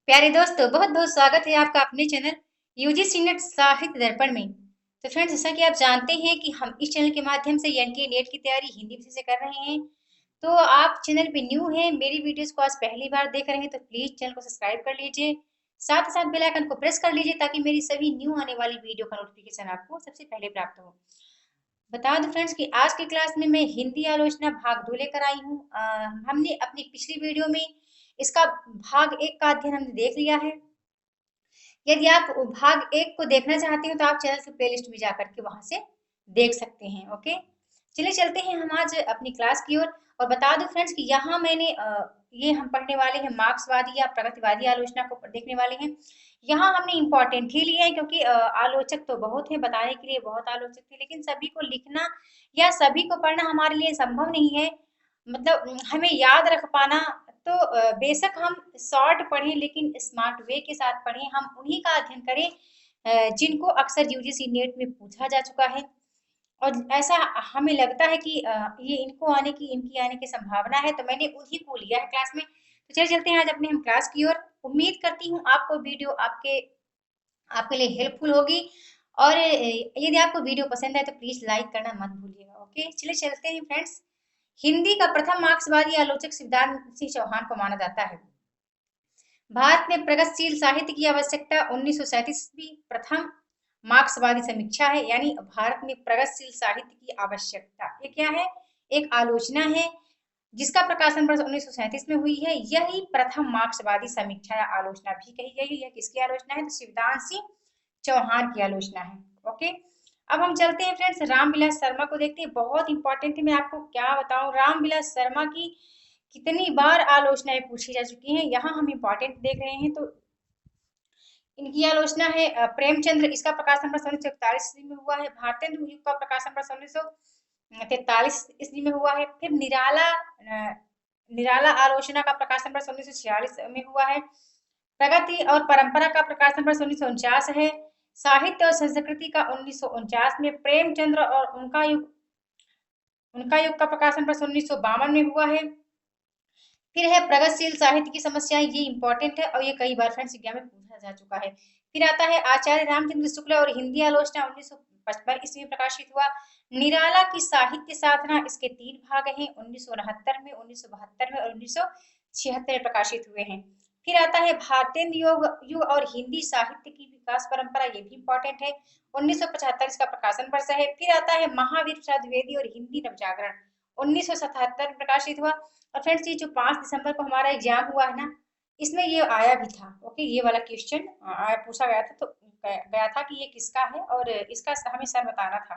प्यारे दोस्तों, बहुत बहुत स्वागत है आपका अपने चैनल यूजीसी नेट साहित्य दर्पण में। तो फ्रेंड्स, जैसा कि आप जानते हैं कि हम इस चैनल के माध्यम से एनटीए नेट की तैयारी हिंदी विषय से कर रहे हैं। तो आप चैनल पे न्यू हैं, मेरी वीडियोस को आज पहली बार देख रहे हैं तो प्लीज चैनल को सब्सक्राइब कर लीजिए। साथ ही साथ बेल आइकन को प्रेस कर लीजिए ताकि मेरी सभी न्यू आने वाली वीडियो का नोटिफिकेशन आपको सबसे पहले प्राप्त हो। बता दूं फ्रेंड्स कि आज की क्लास में मैं हिंदी आलोचना भाग 2 लेकर आई हूँ। हमने अपनी पिछली वीडियो में इसका भाग 1 का अध्ययन हमने देख लिया है। यदि आप भाग 1 को देखना चाहते हो तो आप चैनल की प्लेलिस्ट में जाकर के वहां से देख सकते हैं। ओके, चलिए चलते हैं हम आज अपनी क्लास की ओर। और बता दूं फ्रेंड्स कि यहाँ मैंने ये हम पढ़ने वाले हैं मार्क्सवादी या प्रगतिवादी आलोचना को देखने वाले हैं। यहाँ हमने इम्पोर्टेंट ही लिए हैं क्योंकि आलोचक तो बहुत है, बताने के लिए बहुत आलोचक थे, लेकिन सभी को लिखना या सभी को पढ़ना हमारे लिए संभव नहीं है। मतलब हमें याद रख पाना। तो बेशक हम शॉर्ट पढ़ें लेकिन स्मार्ट वे के साथ पढ़ें, हम उन्हीं का अध्ययन करें जिनको अक्सर यूजीसी नेट में पूछा जा चुका है। और ऐसा हमें लगता है कि ये इनकी आने की संभावना है, तो मैंने उन्हीं को लिया है क्लास में। तो चलिए चलते हैं आज अपने हम क्लास की ओर। उम्मीद करती हूँ आपको वीडियो आपके आपके लिए हेल्पफुल होगी। और यदि आपको वीडियो पसंद है तो प्लीज लाइक करना मत भूलिएगा। ओके, चलिए चलते हैं फ्रेंड्स। हिंदी का प्रथम मार्क्सवादी आलोचक शिवदान सिंह चौहान को माना जाता है। भारत में प्रगतिशील साहित्य की आवश्यकता 1937 ईस्वी प्रथम मार्क्सवादी समीक्षा है। यानी भारत में प्रगतिशील साहित्य की आवश्यकता ये क्या है? एक आलोचना है जिसका प्रकाशन वर्ष 1937 में हुई है। यही प्रथम मार्क्सवादी समीक्षा या आलोचना भी कही गई है। यह किसकी आलोचना है? तो शिवदान सिंह चौहान की आलोचना है। ओके, अब हम चलते हैं फ्रेंड्स रामविलास शर्मा को देखते हैं। बहुत इंपॉर्टेंट है, मैं आपको क्या बताऊं, रामविलास शर्मा की कितनी बार आलोचनाएं पूछी जा चुकी हैं। यहाँ हम इंपॉर्टेंट देख रहे हैं तो इनकी आलोचना है प्रेमचंद्र, इसका प्रकाशन वर्ष 1941 ईस्वी में हुआ है। भारतेंदु युग का प्रकाशन वर्ष 1943 ईस्वी में हुआ है। फिर निराला आलोचना का प्रकाशन वर्ष 1946 में हुआ है। प्रगति और परंपरा का प्रकाशन वर्ष 1949 है। साहित्य और संस्कृति का 1949 में। प्रेमचंद्र और उनका युग का प्रकाशन वर्ष 1952 में हुआ है। फिर है प्रगतिशील साहित्य की समस्याएं, ये इंपॉर्टेंट है और ये कई बार फ्रेंड्स एग्जाम में पूछा जा चुका है। फिर आता है आचार्य रामचंद्र शुक्ला और हिंदी आलोचना 1955 ईस्वी में प्रकाशित हुआ। निराला की साहित्य साधना, इसके 3 भाग हैं, 1969 में, 1972 में और 1976 में प्रकाशित हुए हैं। फिर आता है भारतेंद्र युग और हिंदी साहित्य की विकास परंपरा, ये भी इंपॉर्टेंट है, 1975 इसका प्रकाशन वर्ष है। फिर आता है महावीर प्रसाद द्विवेदी और हिंदी नवजागरण, 1977 में प्रकाशित हुआ। और फ्रेंड्स ये जो 5 दिसंबर को हमारा एग्जाम हुआ है ना, इसमें ये आया भी था। ओके, ये वाला क्वेश्चन पूछा गया था, तो गया था कि ये किसका है और इसका हमें सर बताना था।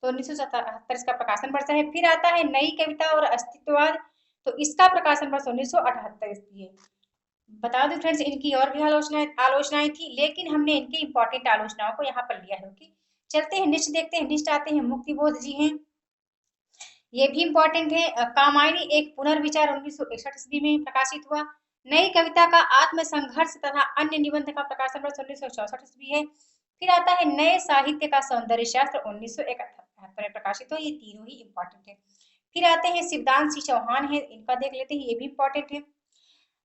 तो 1977 इसका प्रकाशन वर्ष है। फिर आता है नई कविता और अस्तित्ववाद, तो इसका प्रकाशन वर्ष 1978 ईस्वी है। बता दूं फ्रेंड्स इनकी और भी आलोचनाएं थी, लेकिन हमने इनके इंपॉर्टेंट आलोचनाओं को यहाँ पर लिया है। ओके, चलते हैं नेक्स्ट देखते हैं। नेक्स्ट आते हैं मुक्तिबोध जी हैं, ये भी इंपॉर्टेंट है। कामायनी एक पुनर्विचार 1961 ईस्वी में प्रकाशित हुआ। नई कविता का आत्मसंघर्ष तथा अन्य निबंध का प्रकाशन वर्ष 1964 ईस्वी है। फिर आता है नए साहित्य का सौंदर्य शास्त्र, 1971 में प्रकाशित हो। ये तीनों ही इंपॉर्टेंट है। फिर आते हैं शिवदान सिंह चौहान है, इनका देख लेते हैं, ये भी इंपॉर्टेंट है।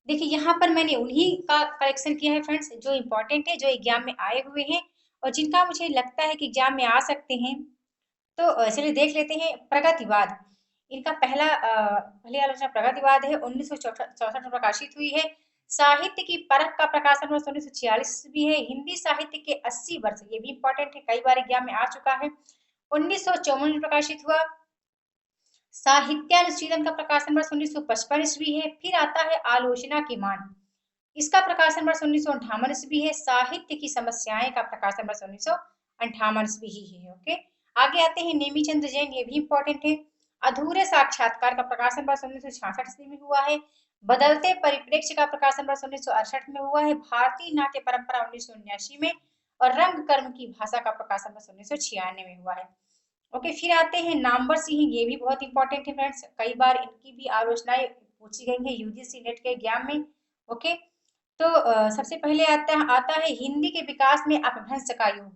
देखिए यहाँ पर मैंने उन्हीं का कलेक्शन किया है फ्रेंड्स जो इंपॉर्टेंट है, जो एग्जाम में आए हुए हैं और जिनका मुझे लगता है कि एग्जाम में आ सकते हैं। तो चलिए देख लेते हैं। प्रगतिवाद, इनका पहली आलोचना प्रगतिवाद है, 1964 में प्रकाशित हुई है। साहित्य की परख का प्रकाशन वर्ष 1946 भी है। हिंदी साहित्य के 80 वर्ष, ये भी इंपॉर्टेंट है, कई बार एग्जाम में आ चुका है, 1954 में प्रकाशित हुआ। साहित्यानुच्छेदन का प्रकाशन वर्ष 1955 ईस्वी है। फिर आता है आलोचना की मान, इसका प्रकाशन वर्ष 1958 ईस्वी है। साहित्य की समस्याएं का प्रकाशन वर्ष 1958 ईस्वी ही है। ओके, आगे आते हैं नेमीचंद्र जैन, ये भी इंपॉर्टेंट है। अधूरे साक्षात्कार का प्रकाशन वर्ष 1966 ईस्वी में हुआ है। बदलते परिप्रेक्ष्य का प्रकाशन वर्ष 1968 में हुआ है। भारतीय नाट्य परंपरा 1979 में और रंग कर्म की भाषा का प्रकाशन वर्ष 1996 में हुआ है। ओके, फिर आते हैं नामवर सिंह, ये भी बहुत इंपॉर्टेंट है फ्रेंड्स, कई बार इनकी भी आलोचनाएं पूछी गई है यूजीसी नेट के एग्जाम में। ओके, तो सबसे पहले आता है हिंदी के विकास में अपभ्रंश का युग,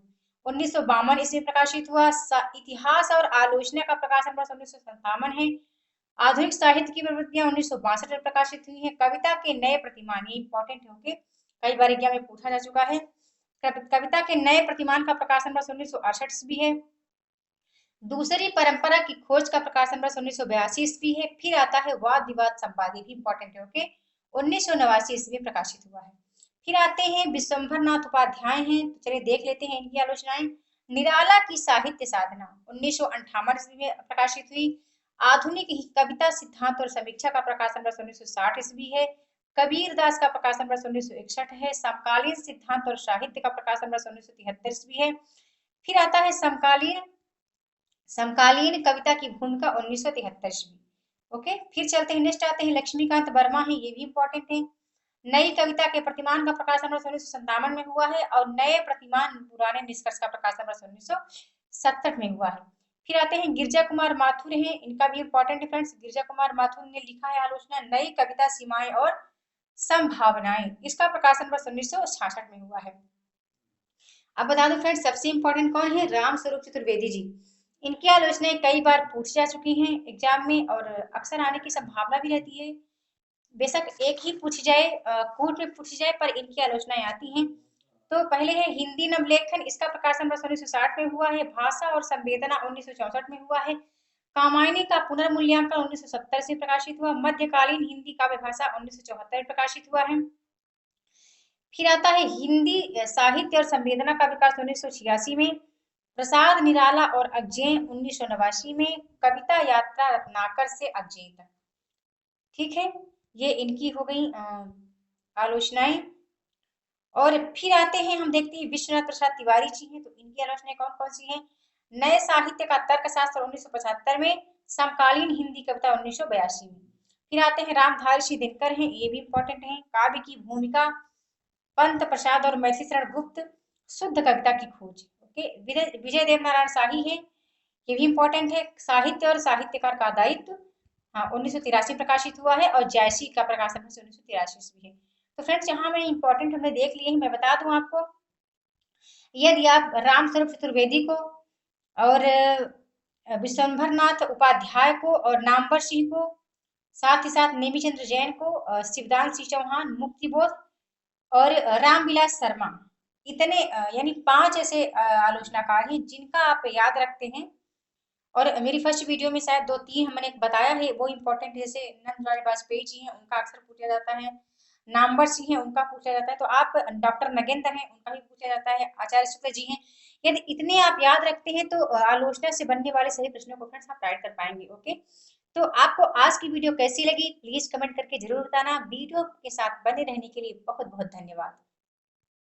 1952 इसमें प्रकाशित हुआ। इतिहास और आलोचना का प्रकाशन वर्ष 1957 है। आधुनिक साहित्य की प्रवृत्तियां 1962 में प्रकाशित हुई हैं। कविता के नए प्रतिमान, ये इंपॉर्टेंट है। ओके, कई बार एग्जाम में पूछा जा चुका है। कविता के नए प्रतिमान का प्रकाशन वर्ष 1968 ईस्वी है। दूसरी परंपरा की खोज का प्रकाशन वर्ष 1982 ईस्वी है। फिर आता है वाद विवाद संपादी, भी इंपॉर्टेंट है, ओके, 1989 ईस्वी में प्रकाशित हुआ है। फिर आते हैं विश्वंभर नाथ उपाध्याय हैं, तो चलिए देख लेते हैं इनकी आलोचनाएं। निराला की साहित्य साधना 1958 ईस्वी में प्रकाशित हुई। आधुनिक कविता सिद्धांत और समीक्षा का प्रकाशन वर्ष 1960 ईस्वी है। कबीर दास का प्रकाशन वर्ष 1961 है। समकालीन सिद्धांत और साहित्य का प्रकाशन वर्ष 1973 ईस्वी है। फिर आता है समकालीन कविता की भूमिका 1973 ईस्वी। ओके, फिर चलते हैं, नेक्स्ट आते हैं लक्ष्मीकांत वर्मा है, ये भी इंपॉर्टेंट है। नई कविता के प्रतिमान का प्रकाशन वर्ष 1957 में हुआ है और नए प्रतिमान पुराने निष्कर्ष का प्रकाशन वर्ष 1967 में हुआ है। फिर आते हैं गिरजा कुमार माथुर हैं, इनका भी इंपॉर्टेंट है फ्रेंड्स। गिरजा कुमार माथुर ने लिखा है आलोचना नई कविता सीमाएं और संभावनाएं, इसका प्रकाशन वर्ष 1966 में हुआ है। अब बता दो फ्रेंड्स, सबसे इंपॉर्टेंट कौन है, राम स्वरूप चतुर्वेदी जी। इनकी आलोचनाएं कई बार पूछी जा चुकी हैं एग्जाम में और अक्सर आने की संभावना भी रहती है। बेशक एक ही पूछी जाए, कोर्ट में पूछी जाए, पर इनकी आलोचनाएं आती हैं। तो पहले है हिंदी नवलेखन, इसका प्रकाशन वर्ष 1960 में हुआ है। भाषा और संवेदना 1964 में हुआ है। कामायनी का पुनर्मूल्यांकन 1970 से प्रकाशित हुआ। मध्यकालीन हिंदी काव्य भाषा 1974 में प्रकाशित हुआ है। फिर आता है हिंदी साहित्य और संवेदना का विकास 1986 में। प्रसाद निराला और अज्ञेय 1989 में। कविता यात्रा रत्नाकर से अज्ञेय। ठीक है, ये इनकी हो गई आलोचनाएं। और फिर आते हैं, हम देखते हैं विश्वनाथ प्रसाद तिवारी जी हैं, तो इनकी आलोचनाएं कौन कौन सी हैं। नए साहित्य का तर्कशास्त्र 1975 में। समकालीन हिंदी कविता 1982 में। फिर आते हैं रामधारी सिंह दिनकर हैं, ये भी इंपॉर्टेंट है। काव्य की भूमिका, पंत प्रसाद और मैथिली शरण गुप्त, शुद्ध कविता की खोज। ओके, विजय देव नारायण शाही है, ये भी इंपॉर्टेंट है। साहित्य और साहित्यकार का दायित्व, हाँ, 1983 प्रकाशित हुआ है और जयसी का प्रकाशन 1983 ईस्वी है। तो फ्रेंड्स, यहाँ मैंने इंपॉर्टेंट हमने देख लिए हैं। मैं बता दूं आपको, यदि आप राम स्वरूप चतुर्वेदी को और विश्वंभर नाथ उपाध्याय को और नामवर सिंह को, साथ ही साथ नेमीचंद्र जैन को, शिवदान सिंह चौहान, मुक्तिबोध और रामविलास शर्मा, इतने यानी 5 ऐसे आलोचनाकार हैं जिनका आप याद रखते हैं। और मेरी फर्स्ट वीडियो में शायद 2-3 मैंने बताया है, वो इंपॉर्टेंट, जैसे नंदलाल बाजपेयी जी हैं, उनका अक्सर पूछा जाता है। नामवर सिंह हैं, उनका पूछा जाता है। तो आप डॉक्टर नगेंद्र हैं, उनका भी पूछा जाता है। आचार्य शुक्ल जी हैं। यदि इतने आप याद रखते हैं तो आलोचना से बनने वाले सभी प्रश्नों को फ्रेंड्स आप राइट कर पाएंगे। ओके, तो आपको आज की वीडियो कैसी लगी प्लीज कमेंट करके जरूर बताना। वीडियो के साथ बने रहने के लिए बहुत बहुत धन्यवाद।